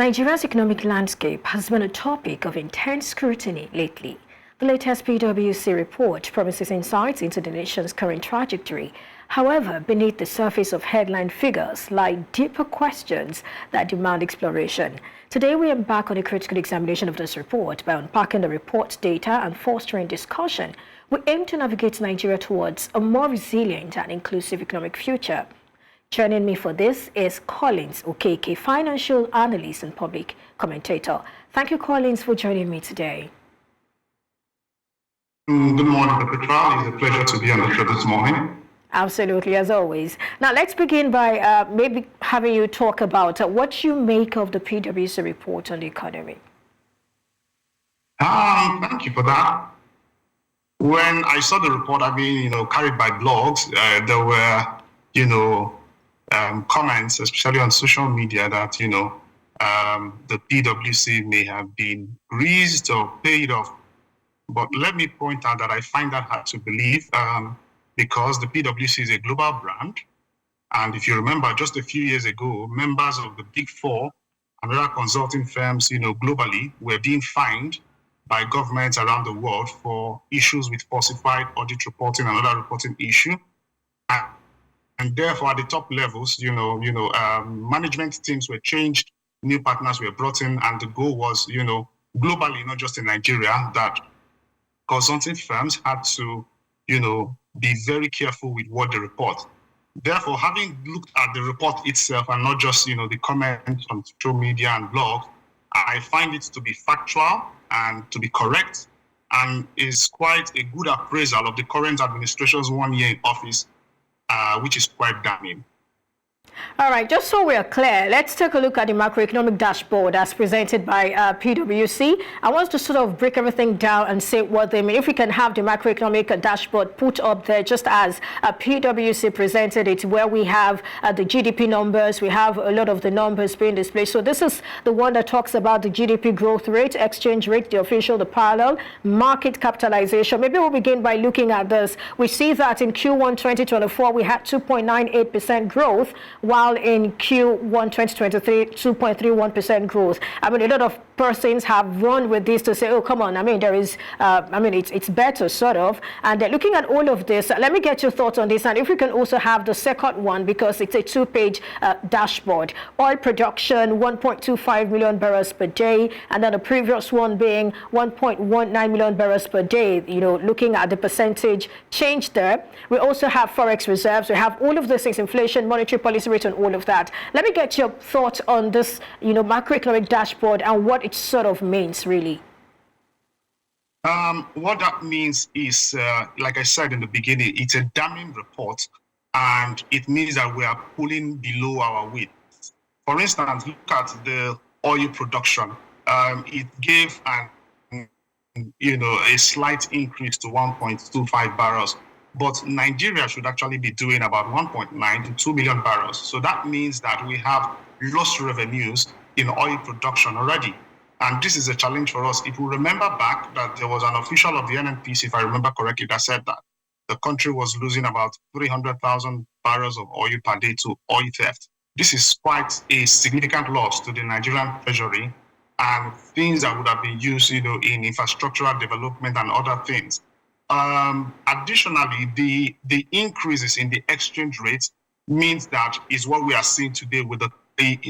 Nigeria's economic landscape has been a topic of intense scrutiny lately. The latest PwC report promises insights into the nation's current trajectory. However, beneath the surface of headline figures lie deeper questions that demand exploration. Today, we embark on a critical examination of this report by unpacking the report's data and fostering discussion. We aim to navigate Nigeria towards a more resilient and inclusive economic future. Joining me for this is Collins Okeke, financial analyst and public commentator. Thank you, Collins, for joining me today. Good morning, Dr. Petra. It's a pleasure to be on the show this morning. Absolutely, as always. Now, let's begin by maybe having you talk about what you make of the PwC report on the economy. Thank you for that. When I saw the report, carried by blogs, there were, comments, especially on social media, that, the PwC may have been greased or paid off. But let me point out that I find that hard to believe because the PwC is a global brand. And if you remember, just a few years ago, members of the Big Four and other consulting firms, globally, were being fined by governments around the world for issues with falsified audit reporting and other reporting issues. And therefore, at the top levels, management teams were changed, new partners were brought in, and the goal was, globally, not just in Nigeria, that consulting firms had to, be very careful with what they report. Therefore, having looked at the report itself and not just, the comments on social media and blogs, I find it to be factual and to be correct, and is quite a good appraisal of the current administration's 1 year in office, which is quite damning. All right, just so we're clear, let's take a look at the macroeconomic dashboard as presented by PwC. I want to sort of break everything down and say what they mean. If we can have the macroeconomic dashboard put up there just as PwC presented it, where we have the GDP numbers, we have a lot of the numbers being displayed. So this is the one that talks about the GDP growth rate, exchange rate, the official, the parallel, market capitalization. Maybe we'll begin by looking at this. We see that in Q1 2024, we had 2.98% growth, while in Q1 2023, 2.31% growth. I mean, a lot of persons have run with this to say, oh, come on, there is, it's better, sort of. And looking at all of this, let me get your thoughts on this. And if we can also have the second one, because it's a two-page dashboard. Oil production, 1.25 million barrels per day. And then the previous one being 1.19 million barrels per day, looking at the percentage change there. We also have forex reserves. We have all of these things, inflation, monetary policy rate, and all of that. Let me get your thoughts on this, macroeconomic dashboard and what it sort of means, really. What that means is, like I said in the beginning, it's a damning report, and it means that we are pulling below our weight. For instance, look at the oil production. It gave a slight increase to 1.25 barrels. But Nigeria should actually be doing about 1.9 to 2 million barrels. So that means that we have lost revenues in oil production already. And this is a challenge for us. If we remember back that there was an official of the NNPC, if I remember correctly, that said that the country was losing about 300,000 barrels of oil per day to oil theft. This is quite a significant loss to the Nigerian treasury and things that would have been used, in infrastructural development and other things. Additionally, the increases in the exchange rates means that is what we are seeing today with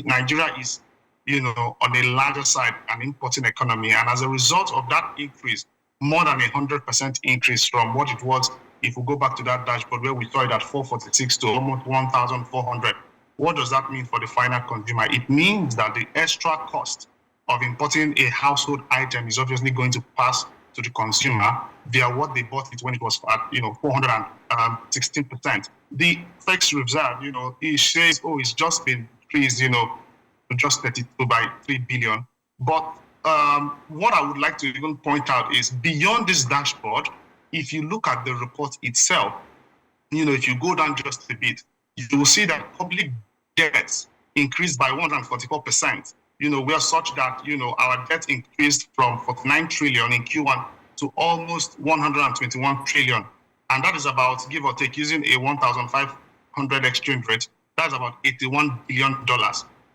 Nigeria is, on a larger side, an importing economy. And as a result of that increase, more than 100% increase from what it was, if we go back to that dashboard where we saw it at 446 to almost 1,400. What does that mean for the final consumer? It means that the extra cost of importing a household item is obviously going to pass to the consumer via what they bought it when it was at 416%. The FX reserve, it says, it's just been increased, to just 32 by 3 billion. But what I would like to even point out is beyond this dashboard, if you look at the report itself, if you go down just a bit, you will see that public debts increased by 144%. Where such that, our debt increased from 49 trillion in Q1 to almost 121 trillion. And that is about, give or take, using a 1,500 exchange rate, that's about $81 billion.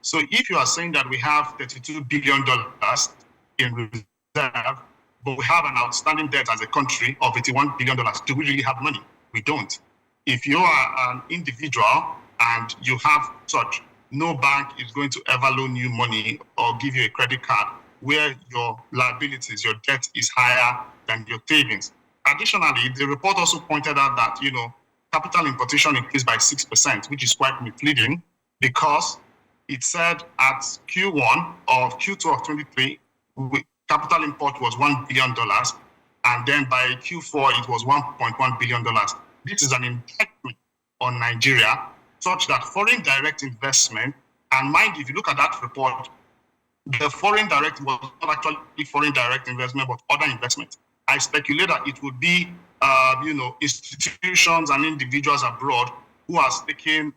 So if you are saying that we have $32 billion in reserve, but we have an outstanding debt as a country of $81 billion, do we really have money? We don't. If you are an individual and you have such, no bank is going to ever loan you money or give you a credit card where your liabilities, your debt is higher than your savings. Additionally, the report also pointed out that, capital importation increased by 6%, which is quite misleading because it said at Q2 of 23, capital import was $1 billion, and then by Q4, it was $1.1 billion. This is an indictment on Nigeria, such that foreign direct investment, and mind you, if you look at that report, the foreign direct was not actually foreign direct investment, but other investment. I speculate that it would be, institutions and individuals abroad who are taking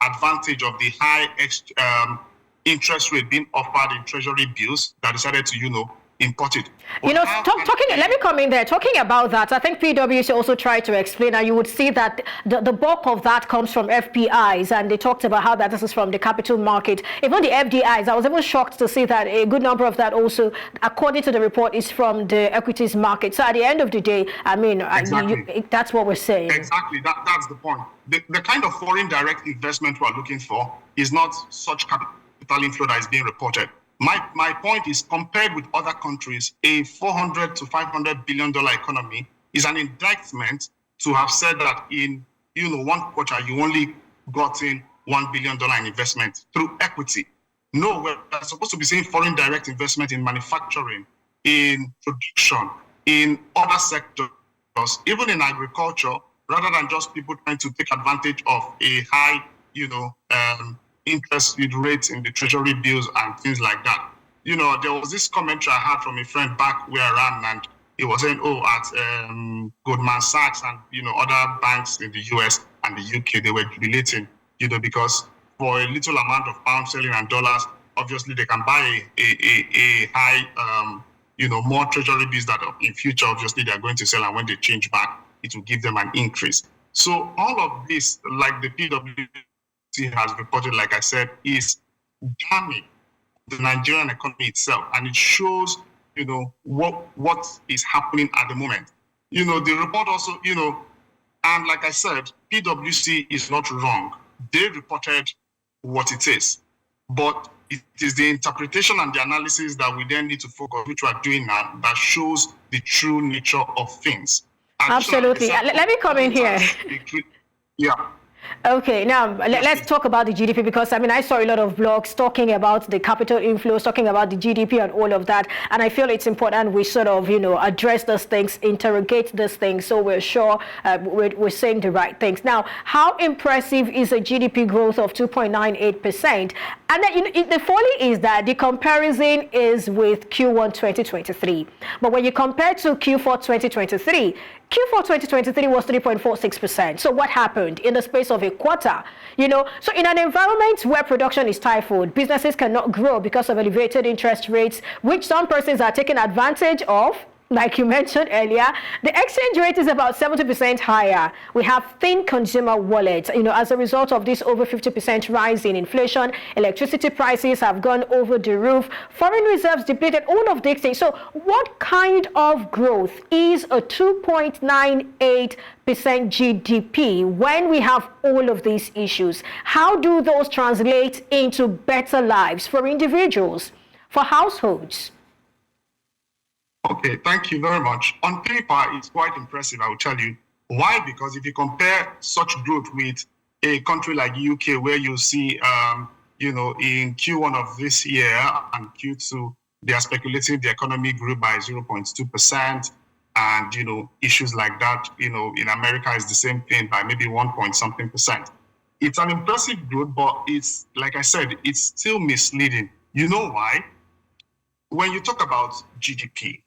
advantage of the high interest rate being offered in treasury bills that decided to, import it. Let me come in there. Talking about that, I think PwC also tried to explain, and you would see that the bulk of that comes from FPIs, and they talked about how that this is from the capital market. Even the FDIs, I was even shocked to see that a good number of that also, according to the report, is from the equities market. So at the end of the day, I mean, exactly. That's what we're saying. Exactly, that's the point. The kind of foreign direct investment we're looking for is not such capital inflow that is being reported. My point is, compared with other countries, a $400 to $500 billion economy is an indictment to have said that in one quarter you only got in $1 billion in investment through equity. No, we're supposed to be seeing foreign direct investment in manufacturing, in production, in other sectors, even in agriculture, rather than just people trying to take advantage of a high, interest rates in the treasury bills and things like that. There was this commentary I had from a friend back where I ran, and he was saying, at Goldman Sachs and other banks in the US and the UK, they were jubilating, because for a little amount of pound sterling and dollars, obviously they can buy a high, more treasury bills that in future, obviously they're going to sell, and when they change back, it will give them an increase. So all of this, like the PwC has reported, like I said, is damning the Nigerian economy itself, and it shows, what is happening at the moment. The report also, and like I said, PwC is not wrong. They reported what it is, but it is the interpretation and the analysis that we then need to focus, which we are doing now, that shows the true nature of things. Absolutely. Let me come in here. Yeah. Okay, now let's talk about the GDP, because I saw a lot of blogs talking about the capital inflows, talking about the GDP and all of that, and I feel it's important we sort of address those things, interrogate those things, so we're sure we're saying the right things. Now, how impressive is a GDP growth of 2.98%? And then, the folly is that the comparison is with Q1 2023, but when you compare to Q4 2023, Q4 2023 was 3.46%. So what happened in the space of a quarter? So in an environment where production is stifled, businesses cannot grow because of elevated interest rates, which some persons are taking advantage of. Like you mentioned earlier, the exchange rate is about 70% higher. We have thin consumer wallets. As a result of this over 50% rise in inflation, electricity prices have gone over the roof, foreign reserves depleted, all of these things. So what kind of growth is a 2.98% GDP when we have all of these issues? How do those translate into better lives for individuals, for households? Okay, thank you very much. On paper, it's quite impressive, I will tell you. Why? Because if you compare such growth with a country like UK, where you see, in Q1 of this year and Q2, they are speculating the economy grew by 0.2%, and, issues like that, in America is the same thing by maybe 1.something%. It's an impressive growth, but it's, like I said, it's still misleading. You know why? When you talk about GDP,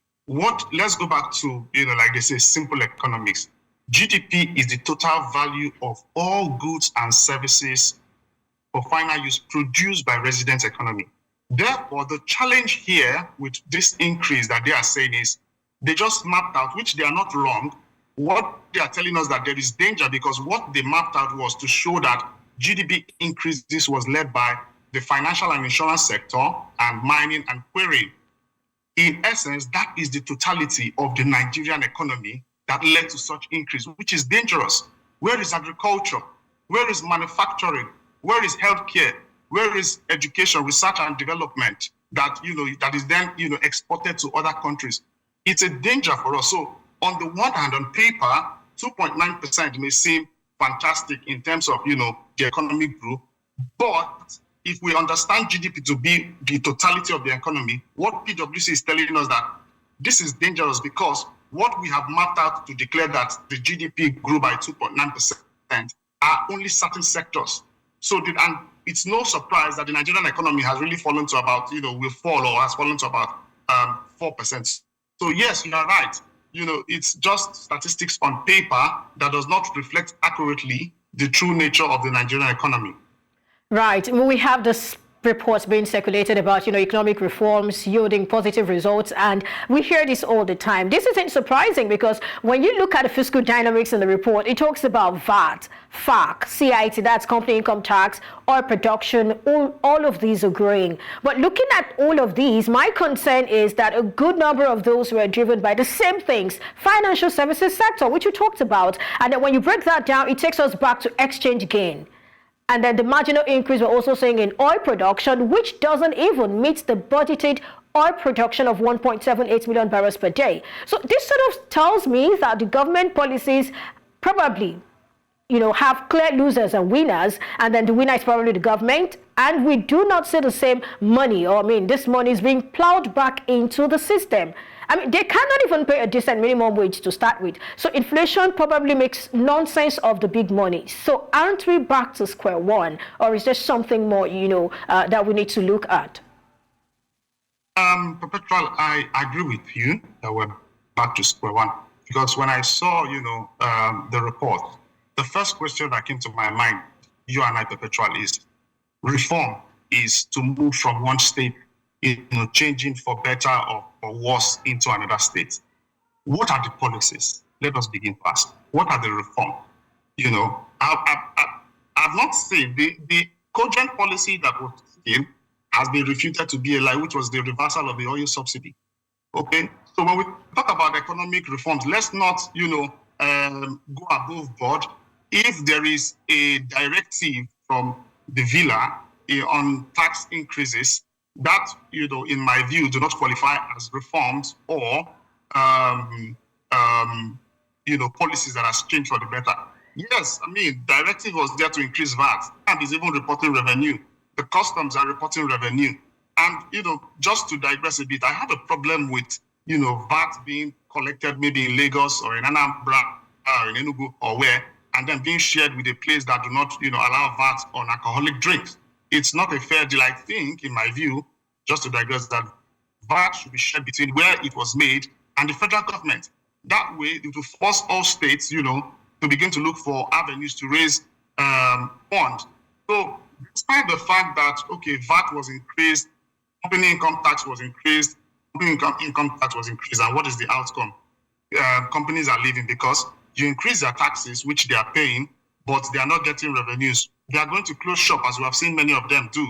let's go back to, like they say, simple economics. GDP is the total value of all goods and services for final use produced by resident economy. Therefore, the challenge here with this increase that they are saying is they just mapped out, which they are not wrong. What they are telling us that there is danger, because what they mapped out was to show that GDP increase, this was led by the financial and insurance sector, and mining and quarrying. In essence, that is the totality of the Nigerian economy that led to such increase, which is dangerous. Where is agriculture? Where is manufacturing? Where is healthcare? Where is education, research and development that that is then exported to other countries? It's a danger for us. So on the one hand, on paper, 2.9% may seem fantastic in terms of the economic growth, but if we understand GDP to be the totality of the economy, what PwC is telling us that this is dangerous because what we have mapped out to declare that the GDP grew by 2.9% are only certain sectors. So and it's no surprise that the Nigerian economy has really fallen to about, will fall or has fallen to about 4%. So yes, you are right. It's just statistics on paper that does not reflect accurately the true nature of the Nigerian economy. Right. We have this reports being circulated about, economic reforms yielding positive results, and we hear this all the time. This isn't surprising because when you look at the fiscal dynamics in the report, it talks about VAT, FAC, CIT, that's company income tax, oil production, all of these are growing. But looking at all of these, my concern is that a good number of those were driven by the same things, financial services sector, which you talked about. And then when you break that down, it takes us back to exchange gain. And then the marginal increase we're also seeing in oil production, which doesn't even meet the budgeted oil production of 1.78 million barrels per day. So this sort of tells me that the government policies probably, have clear losers and winners, and then the winner is probably the government, and we do not see the same money, this money is being plowed back into the system. They cannot even pay a decent minimum wage to start with. So inflation probably makes nonsense of the big money. So aren't we back to square one, or is there something more, that we need to look at? Perpetual, I agree with you that we're back to square one. Because when I saw, the report, the first question that came to my mind, you and I, Perpetual, is reform is to move from one state, changing for better or for worse into another state. What are the policies? Let us begin first. What are the reforms? I've not seen the cogent policy that was in has been refuted to be a lie, which was the reversal of the oil subsidy. Okay, so when we talk about economic reforms, let's not, go above board. If there is a directive from the villa on tax increases, that, in my view, do not qualify as reforms or, policies that has changed for the better. Yes, directive was there to increase VAT, and is even reporting revenue. The customs are reporting revenue. And, just to digress a bit, I have a problem with, VAT being collected maybe in Lagos or in Anambra or in Enugu or where, and then being shared with a place that do not, allow VAT on alcoholic drinks. It's not a fair deal. I think, in my view, just to digress, that VAT should be shared between where it was made and the federal government. That way, it will force all states, to begin to look for avenues to raise funds. So, despite the fact that, VAT was increased, company income tax was increased, income tax was increased, and what is the outcome? Companies are leaving because you increase their taxes, which they are paying, but they are not getting revenues. They are going to close shop, as we have seen many of them do.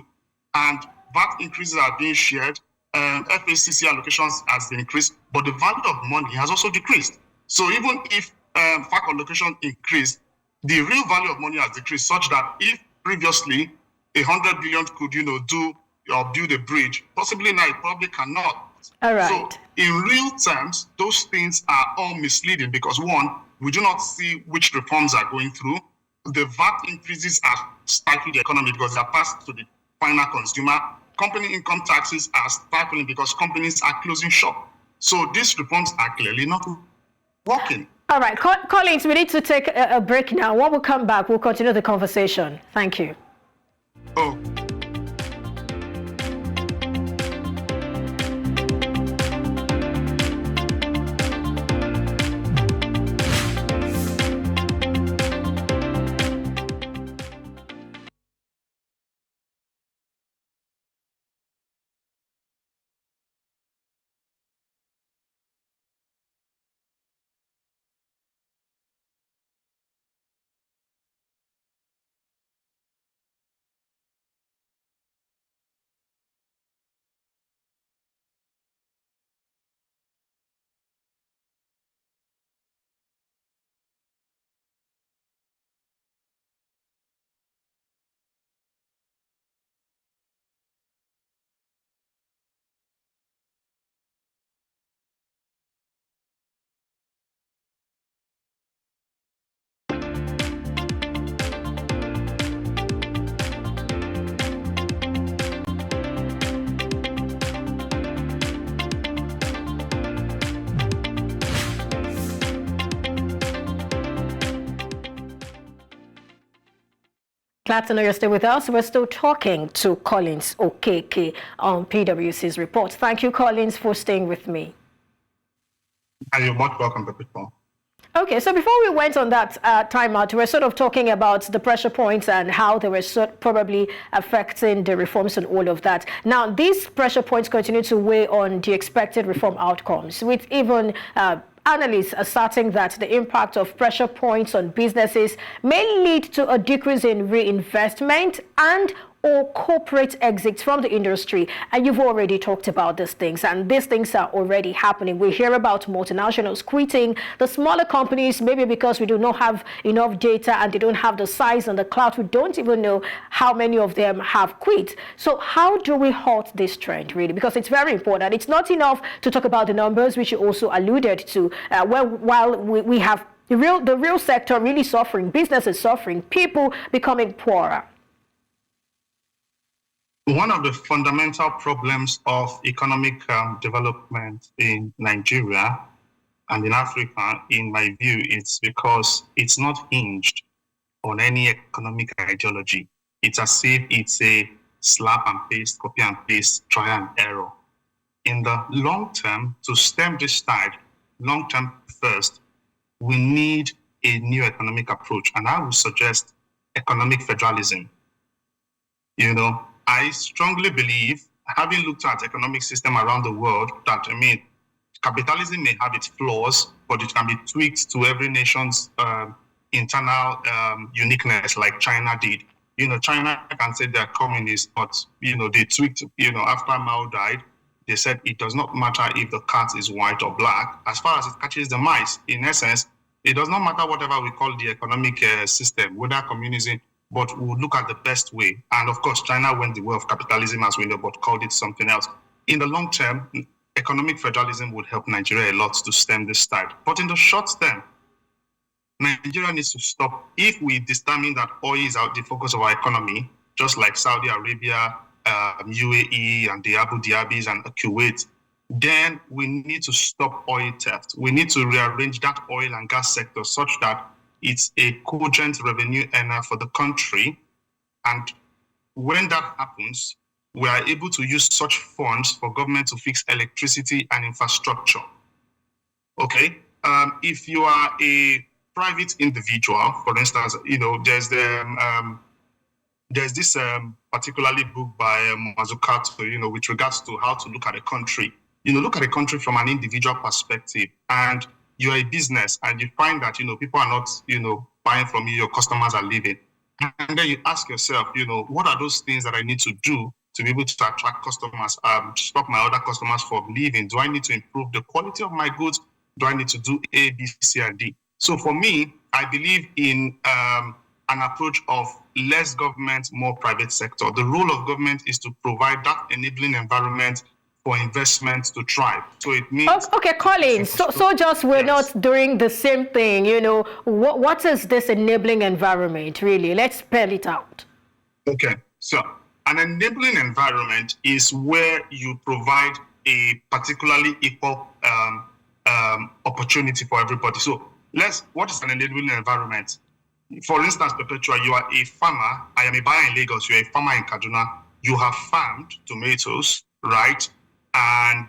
And VAT increases are being shared, FACC allocations has been increased, but the value of money has also decreased. So even if FAC allocation increased, the real value of money has decreased, such that if previously 100 billion could, do or build a bridge, possibly now it probably cannot. All right. So in real terms, those things are all misleading because one, we do not see which reforms are going through. The VAT increases are stifling the economy because they are passed to the final consumer. Company income taxes are stifling because companies are closing shop. So these reforms are clearly not working. All right, colleagues, we need to take a break now. When we come back, we'll continue the conversation. Thank you. Oh. glad to know you're still with us. We're still talking to Collins Okeke on PwC's report. Thank you, Collins, for staying with me. You're most welcome, people. Okay, so before we went on that timeout, we were sort of talking about the pressure points and how they were probably affecting the reforms and all of that. Now, these pressure points continue to weigh on the expected reform outcomes, with even analysts asserting that the impact of pressure points on businesses may lead to a decrease in reinvestment and or corporate exits from the industry. And you've already talked about these things, and these things are already happening. We hear about multinationals quitting, the smaller companies, maybe because we do not have enough data and they don't have the size and the clout. We don't even know how many of them have quit. So how do we halt this trend, really? Because it's very important. It's not enough to talk about the numbers, which you also alluded to, while we have the real sector really suffering, businesses suffering, people becoming poorer. One of the fundamental problems of economic development in Nigeria and in Africa, in my view, is because it's not hinged on any economic ideology. It's as if it's a slap and paste, copy and paste, try and error. In the long term, to stem this tide, long term first, we need a new economic approach. And I would suggest economic federalism. I strongly believe, having looked at economic system around the world, that, capitalism may have its flaws, but it can be tweaked to every nation's internal uniqueness, like China did. China can say they're communist, but, they tweaked, after Mao died, they said it does not matter if the cat is white or black, as far as it catches the mice. In essence, it does not matter whatever we call the economic system, whether communism, but we'll look at the best way. And of course, China went the way of capitalism, as we know, but called it something else. In the long term, economic federalism would help Nigeria a lot to stem this tide. But in the short term, Nigeria needs to stop. If we determine that oil is the focus of our economy, just like Saudi Arabia, UAE, and the Abu Dhabis and Kuwait, then we need to stop oil theft. We need to rearrange that oil and gas sector such that it's a cogent revenue earner for the country. And when that happens, we are able to use such funds for government to fix electricity and infrastructure. Okay? If you are a private individual, for instance, there's this particularly book by Mazzucato, with regards to how to look at a country. Look at a country from an individual perspective, and you're a business and you find that, people are not, buying from you, your customers are leaving. And then you ask yourself, what are those things that I need to do to be able to attract customers, stop my other customers from leaving? Do I need to improve the quality of my goods? Do I need to do A, B, C, and D? So for me, I believe in an approach of less government, more private sector. The role of government is to provide that enabling environment for investments to thrive. So it means... Okay, Collins, so just we're not doing the same thing, What is this enabling environment, really? Let's spell it out. Okay, so an enabling environment is where you provide a particularly equal opportunity for everybody. So what is an enabling environment? For instance, Perpetua, you are a farmer. I am a buyer in Lagos. You're a farmer in Kaduna. You have farmed tomatoes, right? And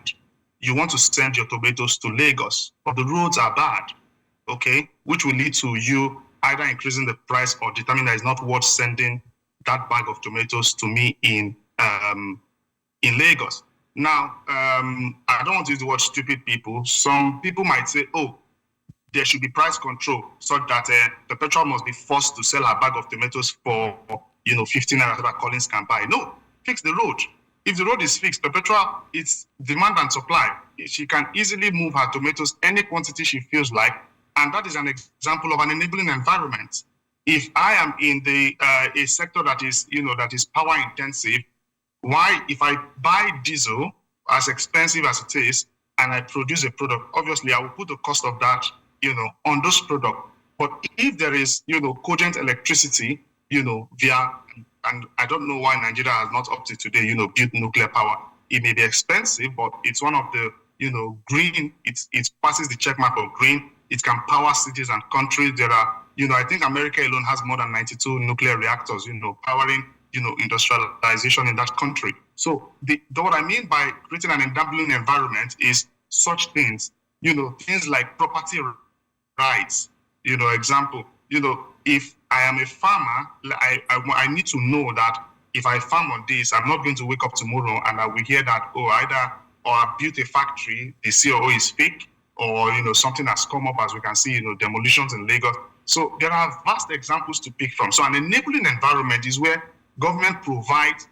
you want to send your tomatoes to Lagos, but the roads are bad, okay? Which will lead to you either increasing the price or determining that it's not worth sending that bag of tomatoes to me in Lagos. Now, I don't want to use the word stupid people. Some people might say, there should be price control so that the petrol must be forced to sell a bag of tomatoes for 15 naira so that Collins can buy. No, fix the road. If the road is fixed, Perpetua, it's demand and supply. She can easily move her tomatoes any quantity she feels like, and that is an example of an enabling environment. If I am in a sector that is power intensive, why, if I buy diesel, as expensive as it is, and I produce a product, obviously I will put the cost of that, on those products. But if there is, cogent electricity, via, and I don't know why Nigeria has not up to today, built nuclear power. It may be expensive, but it's one of the, green, it passes the check mark of green. It can power cities and countries. There are I think America alone has more than 92 nuclear reactors, powering, industrialization in that country. So what I mean by creating an enabling environment is such things, things like property rights. Example, if I am a farmer, I need to know that if I farm on this, I'm not going to wake up tomorrow and I will hear that, I built a factory, the COO is fake, or, something has come up, as we can see, demolitions in Lagos. So there are vast examples to pick from. So an enabling environment is where government provides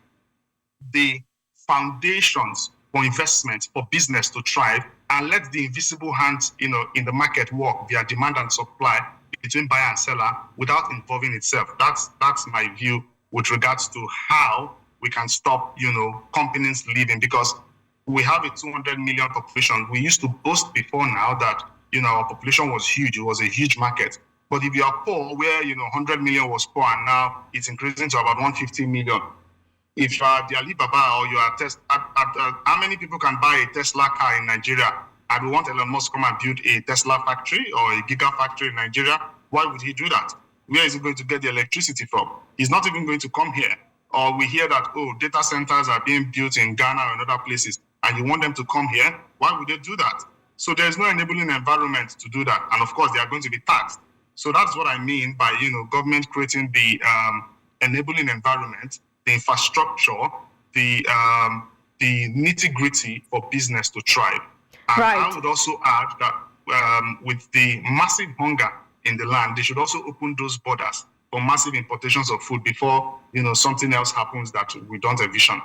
the foundations for investment, for business to thrive, and let the invisible hands, in the market work via demand and supply between buyer and seller without involving itself. That's my view with regards to how we can stop, companies leaving, because we have a 200 million population. We used to boast before now that, our population was huge. It was a huge market. But if you are poor, where, 100 million was poor, and now it's increasing to about 150 million. If you are the Alibaba or you are how many people can buy a Tesla car in Nigeria? And we want Elon Musk to come and build a Tesla factory or a gigafactory in Nigeria. Why would he do that? Where is he going to get the electricity from? He's not even going to come here. Or we hear that, data centers are being built in Ghana or in other places, and you want them to come here. Why would they do that? So there's no enabling environment to do that. And of course, they are going to be taxed. So that's what I mean by, government creating the enabling environment, the infrastructure, the nitty-gritty for business to thrive. And right. I would also add that with the massive hunger in the land, they should also open those borders for massive importations of food before, something else happens that we don't envision.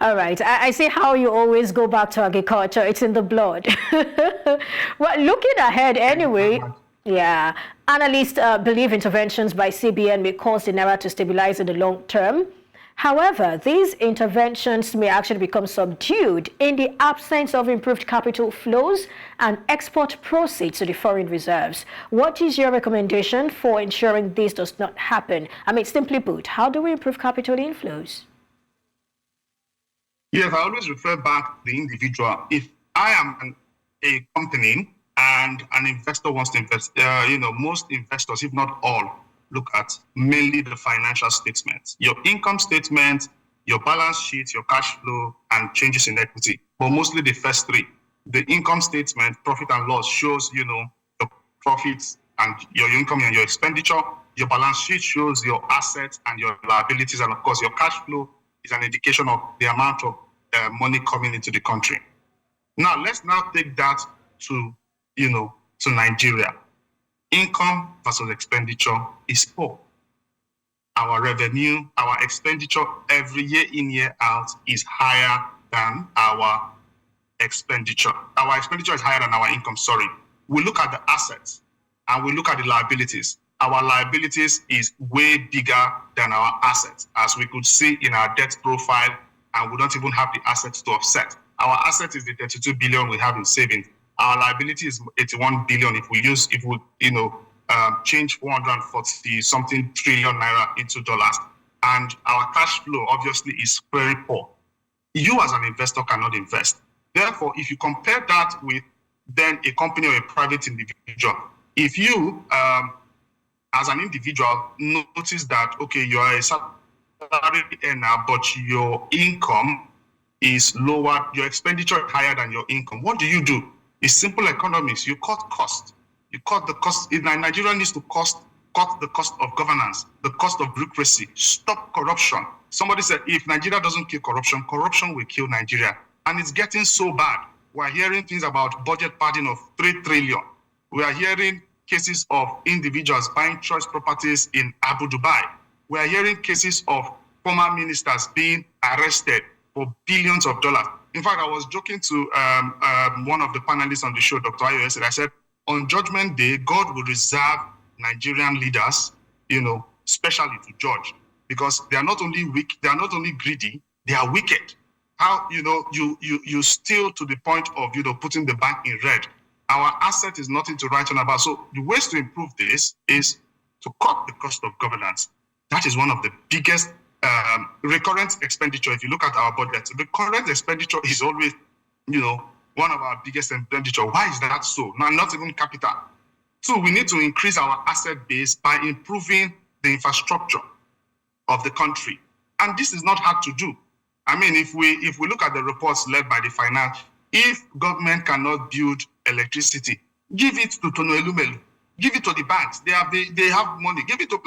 All right. I see how you always go back to agriculture. It's in the blood. Well, looking ahead anyway, yeah, analysts believe interventions by CBN may cause the naira to stabilize in the long term. However, these interventions may actually become subdued in the absence of improved capital flows and export proceeds to the foreign reserves. What is your recommendation for ensuring this does not happen? I mean, simply put, how do we improve capital inflows? Yes, I always refer back to the individual. If I am a company and an investor wants to invest, most investors, if not all, look at mainly the financial statements, your income statement, your balance sheet, your cash flow, and changes in equity. But mostly the first three. The income statement, profit and loss, shows, your profits and your income and your expenditure. Your balance sheet shows your assets and your liabilities. And of course, your cash flow is an indication of the amount of money coming into the country. Now, let's take that to Nigeria. Income versus expenditure is poor. Our revenue, our expenditure every year in, year out is higher than our expenditure. Our expenditure is higher than our income, sorry. We look at the assets and we look at the liabilities. Our liabilities is way bigger than our assets, as we could see in our debt profile, and we don't even have the assets to offset. Our asset is the 32 billion we have in savings. Our liability is 81 billion if we change 440 something trillion naira into dollars. And our cash flow obviously is very poor. You as an investor cannot invest. Therefore, if you compare that with then a company or a private individual, if you as an individual notice that, okay, you are a salary earner, but your income is lower, your expenditure is higher than your income, what do? It's simple economics. You cut cost. You cut the cost. Nigeria needs to cut the cost of governance, the cost of bureaucracy, stop corruption. Somebody said, if Nigeria doesn't kill corruption, corruption will kill Nigeria. And it's getting so bad. We're hearing things about budget padding of 3 trillion. We are hearing cases of individuals buying choice properties in Abu Dhabi. We are hearing cases of former ministers being arrested for billions of dollars. In fact, I was joking to one of the panelists on the show, Dr. Ayo, yesterday. I said, on Judgment Day, God will reserve Nigerian leaders, specially to judge, because they are not only weak, they are not only greedy, they are wicked. How, you steal to the point of, putting the bank in red. Our asset is nothing to write on about. So the ways to improve this is to cut the cost of governance. That is one of the biggest recurrent expenditure. If you look at our budget, the current expenditure is always, one of our biggest expenditure. Why is that so? Not even capital. Two, we need to increase our asset base by improving the infrastructure of the country. And this is not hard to do. I mean, if we look at the reports led by the finance, if government cannot build electricity, give it to Tono Elumelu, give it to the banks. They have money. Give it to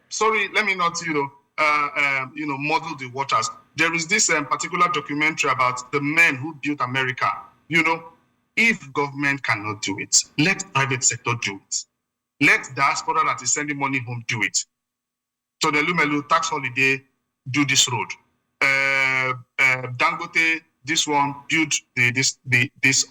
sorry, let me not muddle the waters. There is this particular documentary about the men who built America. If government cannot do it, let private sector do it. Let diaspora that is sending money home do it. So the Lumelu tax holiday, do this road. Dangote, this one, build this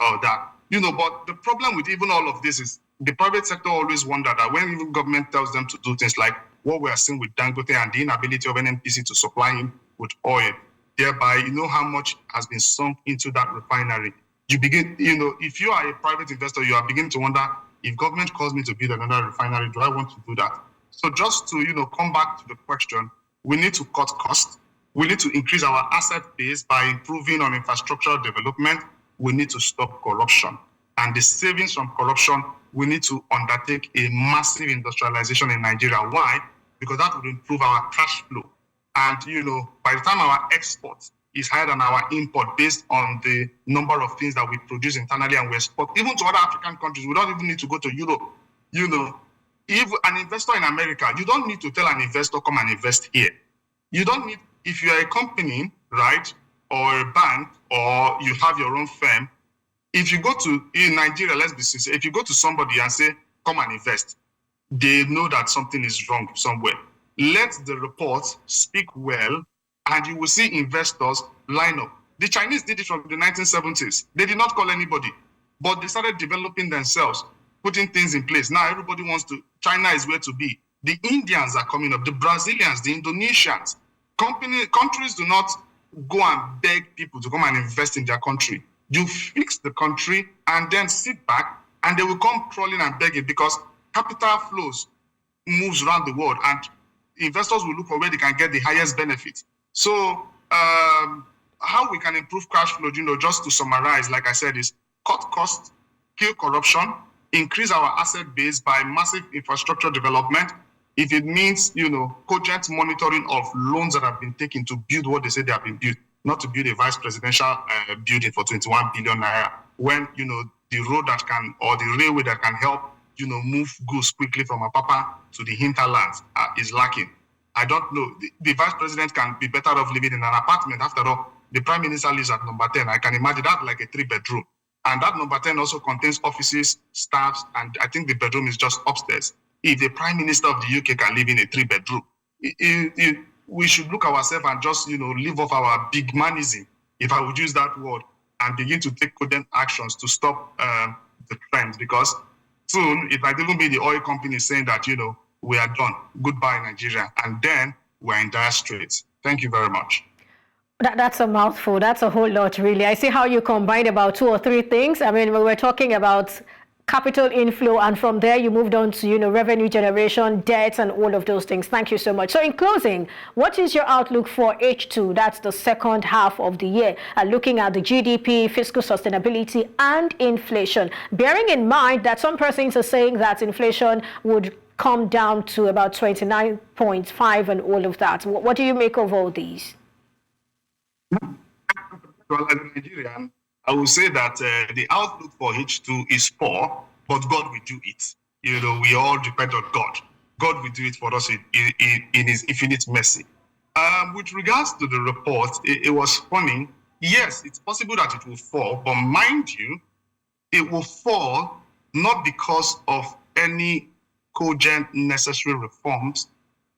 or that. But the problem with even all of this is the private sector always wonder that when even government tells them to do things like what we are seeing with Dangote and the inability of NNPC to supply him with oil, thereby, how much has been sunk into that refinery. You begin, if you are a private investor, you are beginning to wonder, if government calls me to build another refinery, do I want to do that? So just to, come back to the question, we need to cut costs. We need to increase our asset base by improving on infrastructural development. We need to stop corruption. And the savings from corruption, we need to undertake a massive industrialization in Nigeria. Why? Because that would improve our cash flow. And, by the time our export is higher than our import based on the number of things that we produce internally and we export, even to other African countries, we don't even need to go to Europe. If an investor in America, you don't need to tell an investor, come and invest here. You don't need, if you're a company, right, or a bank, or you have your own firm, if you go to, in Nigeria, let's be sincere, if you go to somebody and say, come and invest, they know that something is wrong somewhere. Let the report speak well, and you will see investors line up. The Chinese did it from the 1970s. They did not call anybody, but they started developing themselves, putting things in place. Now everybody wants to, China is where to be. The Indians are coming up, the Brazilians, the Indonesians. Countries do not go and beg people to come and invest in their country. You fix the country and then sit back, and they will come crawling and begging, because capital flows moves around the world, and investors will look for where they can get the highest benefit. So how we can improve cash flow, just to summarize, like I said, is cut costs, kill corruption, increase our asset base by massive infrastructure development. If it means, cogent monitoring of loans that have been taken to build what they say they have been built, not to build a vice presidential building for 21 billion naira, when, the road that can, or the railway that can help, move goods quickly from Apapa to the hinterlands is lacking. I don't know. The vice president can be better off living in an apartment. After all, the prime minister lives at number 10. I can imagine that like a 3-bedroom. And that number 10 also contains offices, staffs, and I think the bedroom is just upstairs. If the prime minister of the UK can live in a 3-bedroom, we should look ourselves and just, live off our big manism, if I would use that word, and begin to take prudent actions to stop the trend. Because soon it might even be the oil company saying that, we are done. Goodbye, Nigeria. And then we're in dire straits. Thank you very much. That's a mouthful. That's a whole lot, really. I see how you combined about 2 or 3 things. I mean, we were talking about capital inflow, and from there you moved on to, revenue generation, debts, and all of those things. Thank you so much. So in closing, what is your outlook for H2? That's the second half of the year, looking at the GDP, fiscal sustainability, and inflation. Bearing in mind that some persons are saying that inflation would come down to about 29.5 and all of that. What do you make of all these? Well, as a Nigerian, I will say that the outlook for H2 is poor, but God will do it. We all depend on God. God will do it for us in His infinite mercy. With regards to the report, it was funny. Yes, it's possible that it will fall, but mind you, it will fall not because of any cogent necessary reforms,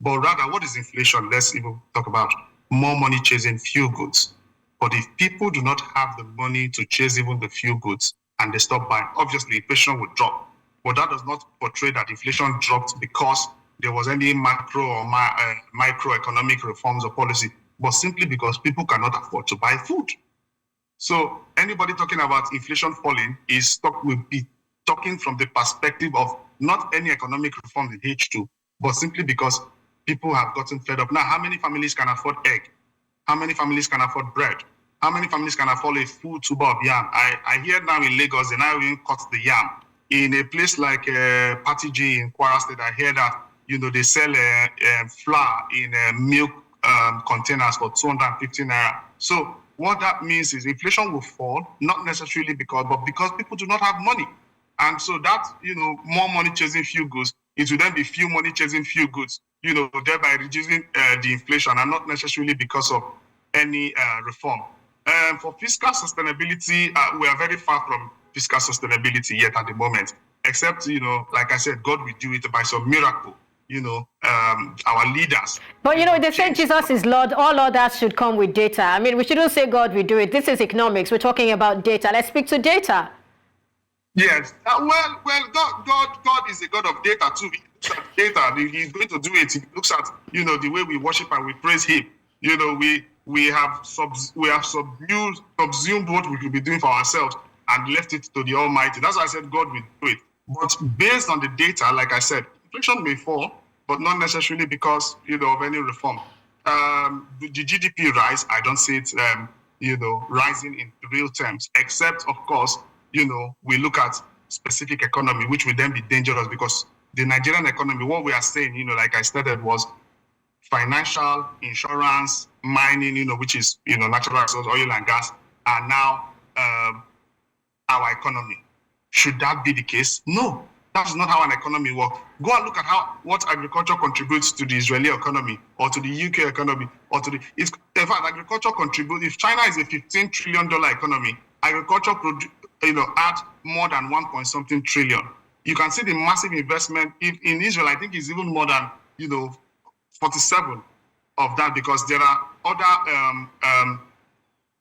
but rather, what is inflation? Let's even talk about more money chasing few goods. But if people do not have the money to chase even the few goods and they stop buying, obviously inflation will drop. But that does not portray that inflation dropped because there was any macro or microeconomic reforms or policy, but simply because people cannot afford to buy food. So anybody talking about inflation falling will be talking from the perspective of not any economic reform in H2, but simply because people have gotten fed up. Now, how many families can afford egg? How many families can afford bread? how many families can afford a full tuber of yam? I hear now in Lagos, they now even cut the yam. In a place like Patiji in Kwara State, I hear that, they sell flour in milk containers for 250 naira. So what that means is inflation will fall, not necessarily because people do not have money. And so that, more money chasing few goods, it will then be few money chasing few goods, thereby reducing the inflation, and not necessarily because of any reform. For fiscal sustainability, we are very far from fiscal sustainability yet at the moment, except, like I said, God will do it by some miracle, our leaders. But, they say Jesus is Lord. All others should come with data. I mean, we shouldn't say God will do it. This is economics. We're talking about data. Let's speak to data. Yes. God is a God of data too. He looks at data. He's going to do it. He looks at, the way we worship and we praise him. We have subsumed what we could be doing for ourselves and left it to the Almighty. That's why I said God will do it. But based on the data, like I said, inflation may fall, but not necessarily because, of any reform. The GDP rise, I don't see it, rising in real terms, except, of course, we look at specific economy, which will then be dangerous because the Nigerian economy, what we are saying, like I stated, was financial, insurance, mining, which is, natural resources, oil and gas, are now our economy. Should that be the case? No, that's not how an economy works. Go and look at what agriculture contributes to the Israeli economy or to the UK economy or to in fact, agriculture contributes. If China is a $15 trillion economy, agriculture add more than 1 trillion. You can see the massive investment in Israel. I think it's even more than 47 of that, because there are other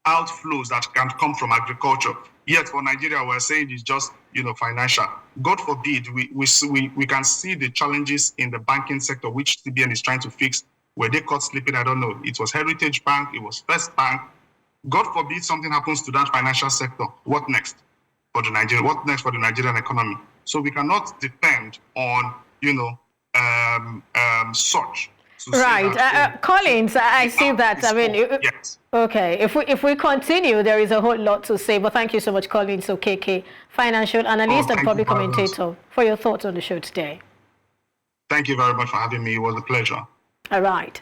outflows that can come from agriculture. Yet for Nigeria, we're saying it's just financial. God forbid we can see the challenges in the banking sector, which CBN is trying to fix. Were they caught sleeping? I don't know. It was Heritage Bank. It was First Bank. God forbid something happens to that financial sector. What next for the Nigerian? What next for the Nigerian economy? So we cannot depend on such. Right, Collins, I see that. I mean, yes. Okay. If we continue, there is a whole lot to say. But thank you so much, Collins Okeke, financial analyst and public commentator, for your thoughts on the show today. Thank you very much for having me. It was a pleasure. All right.